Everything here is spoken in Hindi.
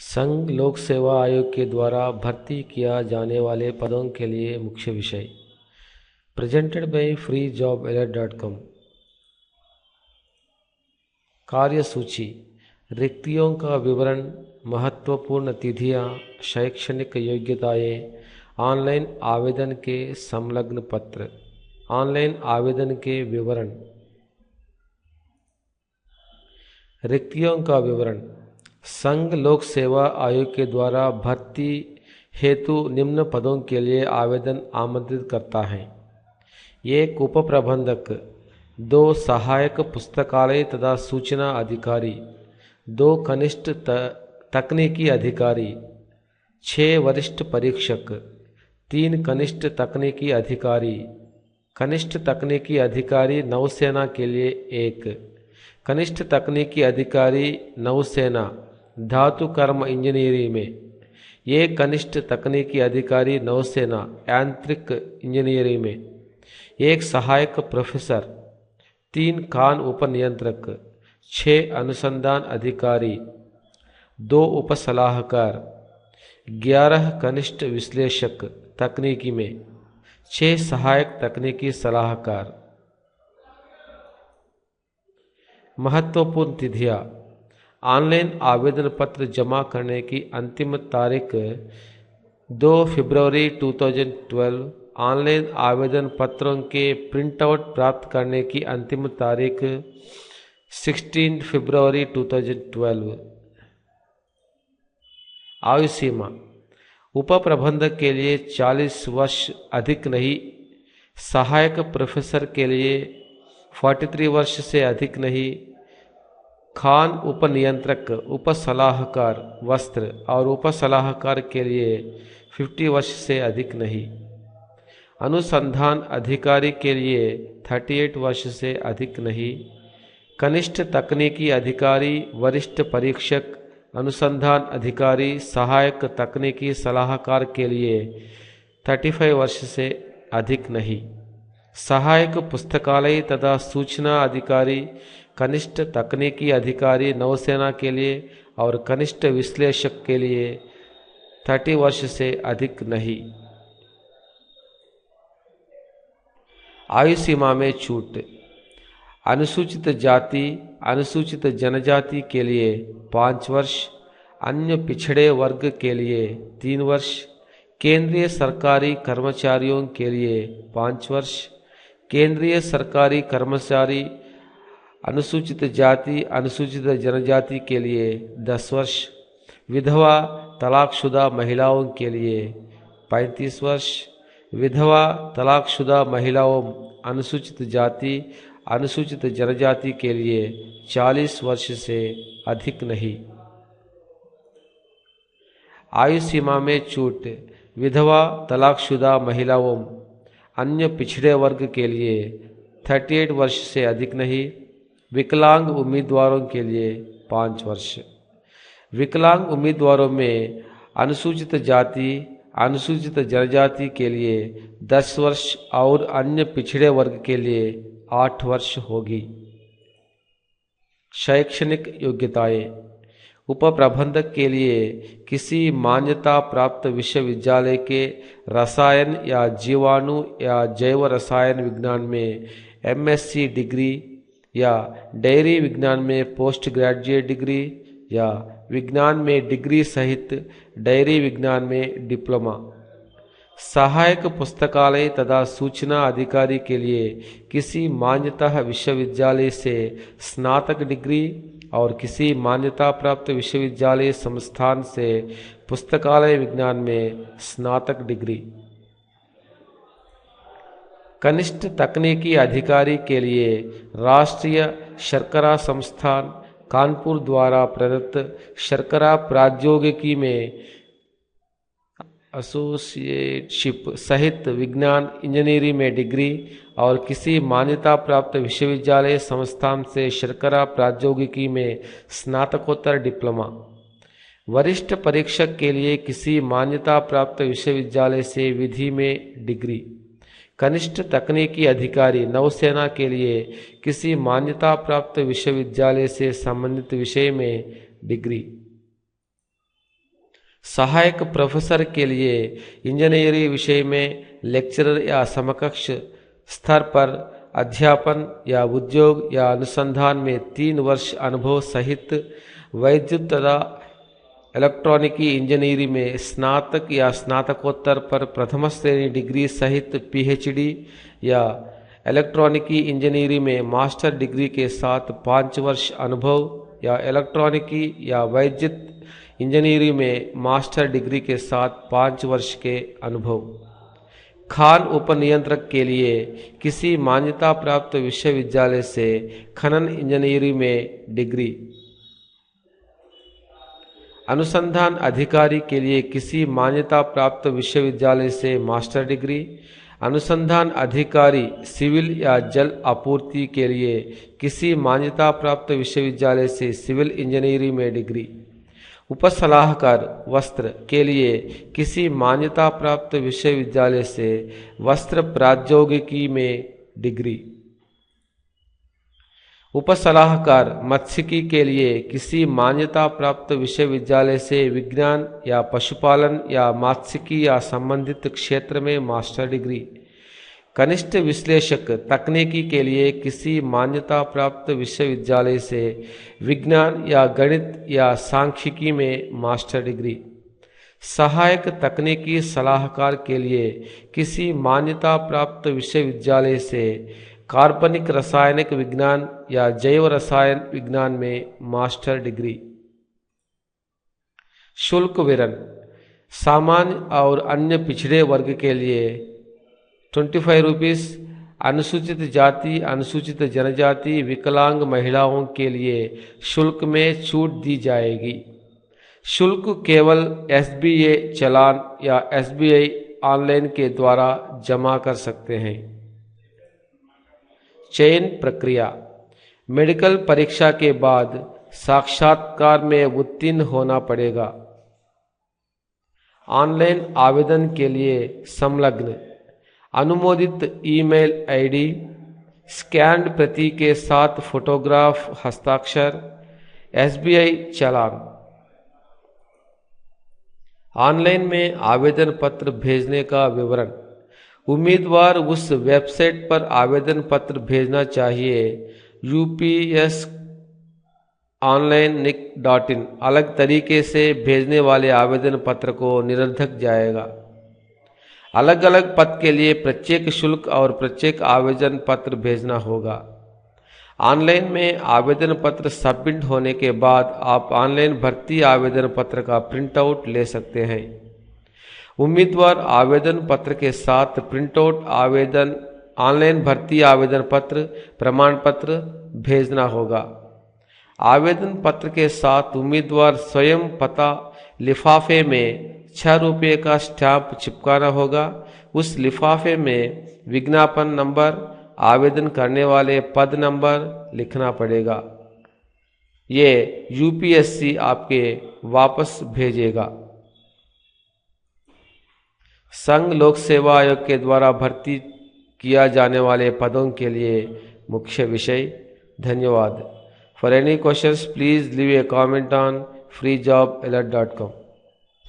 संघ लोक सेवा आयोग के द्वारा भर्ती किया जाने वाले पदों के लिए मुख्य विषय। Presented by freejobalert.com। कार्य सूची, रिक्तियों का विवरण, महत्वपूर्ण तिथियां, शैक्षणिक योग्यताएं, ऑनलाइन आवेदन के संलग्न पत्र, ऑनलाइन आवेदन के विवरण। रिक्तियों का विवरण। संघ लोक सेवा आयोग के द्वारा भर्ती हेतु निम्न पदों के लिए आवेदन आमंत्रित करता है। 1 उप प्रबंधक, 2 सहायक पुस्तकालय तथा सूचना अधिकारी, 2 कनिष्ठ तकनीकी अधिकारी, 6 वरिष्ठ परीक्षक, 3 कनिष्ठ तकनीकी अधिकारी। कनिष्ठ तकनीकी अधिकारी नौसेना के लिए 1, कनिष्ठ तकनीकी अधिकारी नौसेना धातु कर्म इंजीनियरिंग में, 1 कनिष्ठ तकनीकी अधिकारी नौसेना यांत्रिक इंजीनियरिंग में, 1 सहायक प्रोफेसर, 3 खान उपनियंत्रक, 6 अनुसंधान अधिकारी, 2 उपसलाहकार, 11 कनिष्ठ विश्लेषक तकनीकी में, 6 सहायक तकनीकी सलाहकार। महत्वपूर्ण तिथियां। ऑनलाइन आवेदन पत्र जमा करने की अंतिम तारीख 2 फरवरी 2012। ऑनलाइन आवेदन पत्रों के प्रिंटआउट प्राप्त करने की अंतिम तारीख 16 फरवरी 2012। आयु सीमा। उप प्रबंधक के लिए 40 वर्ष अधिक नहीं, सहायक प्रोफेसर के लिए 43 वर्ष से अधिक नहीं, खान उपनियंत्रक, उप सलाहकार वस्त्र और उप सलाहकार के लिए 50 वर्ष से अधिक नहीं, अनुसंधान अधिकारी के लिए 38 वर्ष से अधिक नहीं, कनिष्ठ तकनीकी अधिकारी, वरिष्ठ परीक्षक, अनुसंधान अधिकारी, सहायक तकनीकी सलाहकार के लिए 35 वर्ष से अधिक नहीं, सहायक पुस्तकालय तथा सूचना अधिकारी, कनिष्ठ तकनीकी अधिकारी नौसेना के लिए और कनिष्ठ विश्लेषक के लिए 30 वर्ष से अधिक नहीं। आयु सीमा में छूट। अनुसूचित जाति, अनुसूचित जनजाति के लिए 5 वर्ष, अन्य पिछड़े वर्ग के लिए 3 वर्ष, केंद्रीय सरकारी कर्मचारियों के लिए 5 वर्ष, केंद्रीय सरकारी कर्मचारी अनुसूचित जाति, अनुसूचित जनजाति के लिए 10 वर्ष, विधवा तलाकशुदा महिलाओं के लिए 35 वर्ष, विधवा तलाकशुदा महिलाओं अनुसूचित जाति, अनुसूचित जनजाति के लिए 40 वर्ष से अधिक नहीं। आयु सीमा में छूट। विधवा तलाकशुदा महिलाओं अन्य पिछड़े वर्ग के लिए 38 वर्ष से अधिक नहीं, विकलांग उम्मीदवारों के लिए 5 वर्ष। विकलांग उम्मीदवारों में अनुसूचित जाति, अनुसूचित जनजाति के लिए 10 वर्ष और अन्य पिछड़े वर्ग के लिए 8 वर्ष होगी। शैक्षणिक योग्यताएं। उप प्रबंधक के लिए किसी मान्यता प्राप्त विश्वविद्यालय के रसायन या जीवाणु या जैव रसायन विज्ञान में MSc डिग्री या डेयरी विज्ञान में पोस्ट ग्रेजुएट डिग्री या विज्ञान में डिग्री सहित डेयरी विज्ञान में डिप्लोमा। सहायक पुस्तकालय तथा सूचना अधिकारी के लिए किसी मान्यता विश्वविद्यालय से स्नातक डिग्री और किसी मान्यता प्राप्त विश्वविद्यालय संस्थान से पुस्तकालय विज्ञान में स्नातक डिग्री। कनिष्ठ तकनीकी अधिकारी के लिए राष्ट्रीय शर्करा संस्थान कानपुर द्वारा प्रदत्त शर्करा प्रौद्योगिकी में एसोसिएटशिप सहित विज्ञान इंजीनियरिंग में डिग्री और किसी मान्यता प्राप्त विश्वविद्यालय संस्थान से शर्करा प्रौद्योगिकी में स्नातकोत्तर डिप्लोमा। वरिष्ठ परीक्षक के लिए किसी मान्यता प्राप्त विश्वविद्यालय से विधि में डिग्री। कनिष्ठ तकनीकी अधिकारी नौसेना के लिए किसी मान्यता प्राप्त विश्वविद्यालय से संबंधित विषय में डिग्री। सहायक प्रोफेसर के लिए इंजीनियरिंग विषय में लेक्चरर या समकक्ष स्तर पर अध्यापन या उद्योग या अनुसंधान में 3 वर्ष अनुभव सहित वैद्युत तथा इलेक्ट्रॉनिकी इंजीनियरिंग में स्नातक या स्नातकोत्तर पर प्रथम श्रेणी डिग्री सहित पीएचडी या इलेक्ट्रॉनिकी इंजीनियरिंग में मास्टर डिग्री के साथ 5 वर्ष अनुभव या इलेक्ट्रॉनिकी या वैद्युत इंजीनियरिंग में मास्टर डिग्री के साथ 5 वर्ष के अनुभव। खान उपनियंत्रक के लिए किसी मान्यता प्राप्त विश्वविद्यालय से खनन इंजीनियरिंग में डिग्री। अनुसंधान अधिकारी के लिए किसी मान्यता प्राप्त विश्वविद्यालय से मास्टर डिग्री। अनुसंधान अधिकारी सिविल या जल आपूर्ति के लिए किसी मान्यता प्राप्त विश्वविद्यालय से सिविल इंजीनियरिंग में डिग्री। उपसलाहकार वस्त्र के लिए किसी मान्यता प्राप्त विश्वविद्यालय से वस्त्र प्रौद्योगिकी में डिग्री। उपसलाहकार मत्स्यिकी के लिए किसी मान्यता प्राप्त विश्वविद्यालय से विज्ञान या पशुपालन या मत्स्यिकी या संबंधित क्षेत्र में मास्टर डिग्री। कनिष्ठ विश्लेषक तकनीकी के लिए किसी मान्यता प्राप्त विश्वविद्यालय से विज्ञान या गणित या सांख्यिकी में मास्टर डिग्री। सहायक तकनीकी सलाहकार के लिए किसी मान्यता प्राप्त विश्वविद्यालय से कार्बनिक रासायनिक विज्ञान या जैव रसायन विज्ञान में मास्टर डिग्री। शुल्क विवरण। सामान्य और अन्य पिछड़े वर्ग के लिए 25 रुपीस, अनुसूचित जाति अनुसूचित जनजाति विकलांग महिलाओं के लिए शुल्क में छूट दी जाएगी। शुल्क केवल एसबीआई चालान या एसबीआई ऑनलाइन के द्वारा जमा कर सकते हैं। चयन प्रक्रिया। मेडिकल परीक्षा के बाद साक्षात्कार में उत्तीर्ण होना पड़ेगा। ऑनलाइन आवेदन के लिए संलग्न अनुमोदित ईमेल आईडी, स्कैन्ड प्रति के साथ फोटोग्राफ हस्ताक्षर, एसबीआई चालान। ऑनलाइन में आवेदन पत्र भेजने का विवरण। उम्मीदवार उस वेबसाइट पर आवेदन पत्र भेजना चाहिए। UPS online.in अलग तरीके से भेजने वाले आवेदन पत्र को निरर्थक जाएगा। अलग अलग पद के लिए प्रत्येक शुल्क और प्रत्येक आवेदन पत्र भेजना होगा। ऑनलाइन में आवेदन पत्र सबमिट होने के बाद आप ऑनलाइन भर्ती आवेदन पत्र का प्रिंट आउट ले सकते हैं। उम्मीदवार आवेदन पत्र के साथ प्रिंटआउट आवेदन ऑनलाइन भर्ती आवेदन पत्र प्रमाण पत्र भेजना होगा। आवेदन पत्र के साथ उम्मीदवार स्वयं पता लिफाफे में 6 रुपये का स्टैंप चिपकाना होगा। उस लिफाफे में विज्ञापन नंबर, आवेदन करने वाले पद नंबर लिखना पड़ेगा। ये UPSC आपके वापस भेजेगा। संघ लोक सेवा आयोग के द्वारा भर्ती किया जाने वाले पदों के लिए मुख्य विषय। धन्यवाद। For any questions please leave A comment on freejobalert.com।